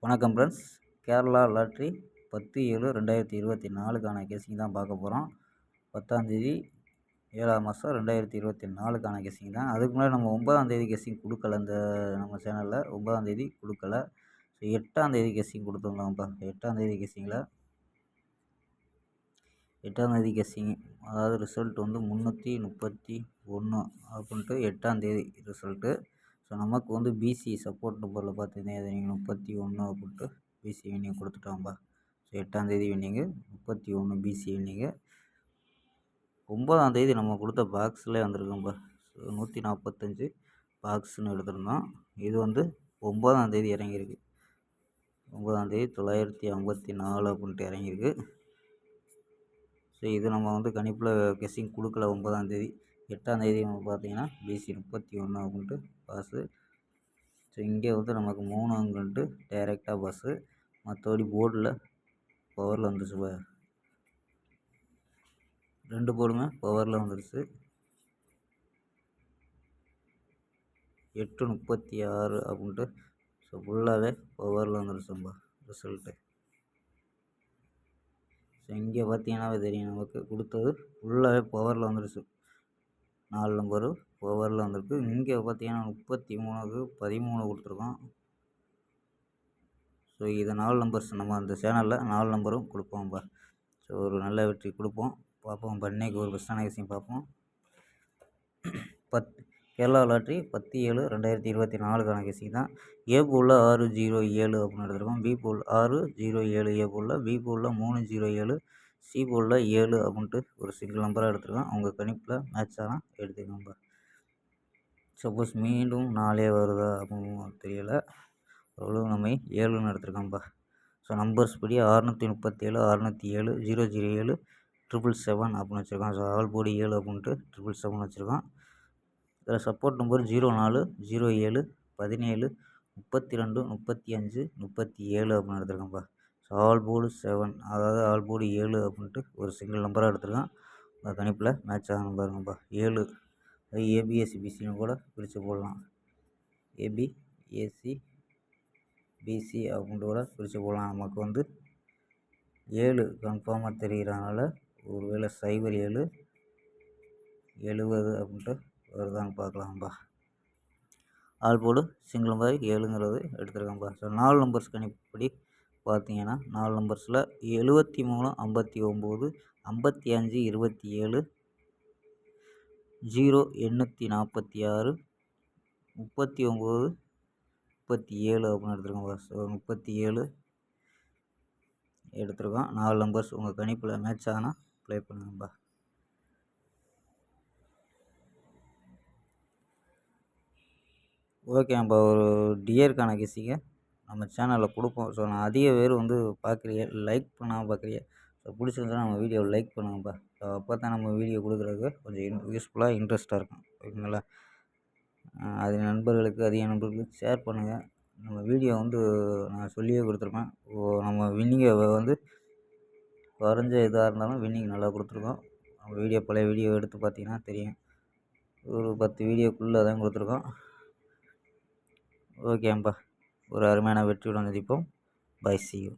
வணக்கம் friends. Kerala lottery 10/7/2024க்கான guessing தான் பார்க்க போகிறோம். 10ஆந்தேதி 7ஆம் மாதம் 2024க்கான கெஸ்ஸிங் தான். அதுக்கு முன்னாடி நம்ம 9ஆந்தேதி கெஸ்ஸிங் கொடுக்கல, இந்த நம்ம சேனலில் 9ஆந்தேதி கொடுக்கல. ஸோ 8ஆந்தேதி கெஸ்ஸிங் கொடுத்துருந்தோம்ப்பா. 8ஆந்தேதி கெஸ்ஸிங்கில் 8ஆந்தேதி கெஸ்ஸிங், அதாவது ரிசல்ட் வந்து 331 அப்படின்ட்டு 8ஆந்தேதி ரிசல்ட்டு. ஸோ நமக்கு வந்து பிசி சப்போர்ட் நம்பரில் பார்த்தீங்கன்னா இது நீங்கள் 31 அப்படின்ட்டு பிசி வின்னிங் கொடுத்துட்டோம்ப்பா. ஸோ 8ஆந்தேதி வின்னிங்கு 31 பிசி வின்னிங்கு. 9ஆந்தேதி நம்ம கொடுத்த பாக்ஸ்லேயே வந்திருக்கோம்ப்பா. ஸோ 145 பாக்ஸ்ன்னு எடுத்திருந்தோம். இது வந்து 9ஆந்தேதி இறங்கியிருக்கு. 9ஆந்தேதி 954 அப்படின்ட்டு இறங்கியிருக்கு. ஸோ இது நம்ம வந்து கணிப்பில் கெஸ்ஸிங் கொடுக்கல 9ஆந்தேதி. 8ஆந்தேதி நம்ம பார்த்தீங்கன்னா பிசி 31 அப்படின்ட்டு பாஸு. ஸோ இங்கே வந்து நமக்கு 3 அங்குன்ட்டு டைரெக்டாக பாஸு. மற்றபடி போர்டில் பவரில் வந்துருச்சு. 2 போர்டுமே பவரில் வந்துருச்சு. 836 அப்படின்ட்டு ஸோ ஃபுல்லாகவே பவரில் வந்துருச்சும்பா ரிசல்ட்டு. ஸோ இங்கே பார்த்தீங்கன்னாவே தெரியும், நமக்கு கொடுத்தது ஃபுல்லாகவே பவரில் வந்துருச்சு. 4 நம்பரு பவரில் வந்திருக்கு. இங்கே பார்த்தீங்கன்னா 33க்கு 13 கொடுத்துருக்கோம். ஸோ இது 4 நம்பர்ஸ் நம்ம அந்த சேனலில் 4 நம்பரும் கொடுப்போம்ப்பா. ஸோ ஒரு நல்ல வெற்றி கொடுப்போம், பார்ப்போம். பண்ணைக்கு ஒரு பெஸ்ட்டான விஷயம் பார்ப்போம். கேரளா லாட்ரி 10/7/2024க்கான கெஸ்ஸிங் தான். ஏ போலில் 607 அப்படின்னு எடுத்துருக்கோம். பி போல் 607 ஏ போலில், பி போலில் 307, சி போலில் 7 அப்படின்ட்டு ஒரு சிங்கிள் நம்பராக எடுத்துருக்கோம். உங்கள் கணிப்பில் மேட்ச் ஆனால் எடுத்துக்கோங்க. சப்போஸ் மீண்டும் 4 வருதா அப்படின்னு தெரியலை, அவ்வளோ நம்ம 7ன்னு எடுத்துருக்கோம்ப்பா. ஸோ நம்பர்ஸ் படி 637, 607, 007, 777 அப்படின்னு வச்சுருக்கோம். ஸோ ஆல் போடி 7 அப்படின்ட்டு 777 வச்சுருக்கோம். இதில் சப்போர்ட் நம்பர் 04, 07, 17, 32, 35, 37 அப்படின்னு எடுத்துருக்கோம்ப்பா. ஸோ ஆல் போர்டு 7, அதாவது ஆல் போர்டு 7 அப்படின்ட்டு ஒரு சிங்கிள் நம்பராக எடுத்துருக்கோம். அந்த கணிப்பில் மேட்ச் ஆகணும் பாருங்கப்பா. 7 அது ஏபிஎஸ்சிபிசின்னு கூட பிரித்து போடலாம். ஏபி ஏசி பிசி அப்படின்ட்டு கூட பிரித்து போடலாம். நமக்கு வந்து 7 கன்ஃபார்மாக தெரிகிறனால ஒருவேளை 07 70 அப்படின்ட்டு வருதான்னு பார்க்கலாம்ப்பா. ஆல் போர்டு சிங்கிள் நம்பர் 7ங்கிறது எடுத்துருக்கேன்ப்பா. ஸோ 4 நம்பர்ஸ் கணிப்படி பார்த்தீங்கன்னா 4 நம்பர்ஸில் 73, 59, 55, 27, 0, 846, 39, 37 அப்படின்னு எடுத்துருக்கோம்ப்பா. ஸோ 37 எடுத்துருக்கோம். 4 நம்பர்ஸ் உங்கள் கணிப்பில் மேட்ச் ஆனால் ப்ளே பண்ணுங்கப்பா. ஓகேப்பா. ஒரு டியருக்கான கெஸ்ஸிங்கை நம்ம சேனலில் கொடுப்போம். ஸோ நான் அதிக பேர் வந்து பார்க்குறீங்க, லைக் பண்ணாமல் பார்க்குறீங்க. ஸோ பிடிச்சிருந்தா நம்ம வீடியோவை லைக் பண்ணுங்கப்பா. ஸோ அப்போ தான் நம்ம வீடியோ கொடுக்குறதுக்கு கொஞ்சம் யூஸ்ஃபுல்லாக இன்ட்ரெஸ்ட்டாக இருக்கும். ஓகேங்களா? அது நண்பர்களுக்கு அதிக நண்பர்களுக்கு ஷேர் பண்ணுங்கள். நம்ம வீடியோ வந்து நான் சொல்லியே கொடுத்துருப்பேன். நம்ம வின்னிங்கை வந்து குறைஞ்ச இதாக இருந்தாலும் வின்னிங் நல்லா கொடுத்துருக்கோம். நம்ம வீடியோ பழைய வீடியோ எடுத்து பார்த்தீங்கன்னா தெரியும். ஒரு 10 வீடியோக்குள்ளே தான் கொடுத்துருக்கோம். ஓகேப்பா. ஒரு அருமையான வெற்றியுடன் சந்திப்போம். Bye, see you.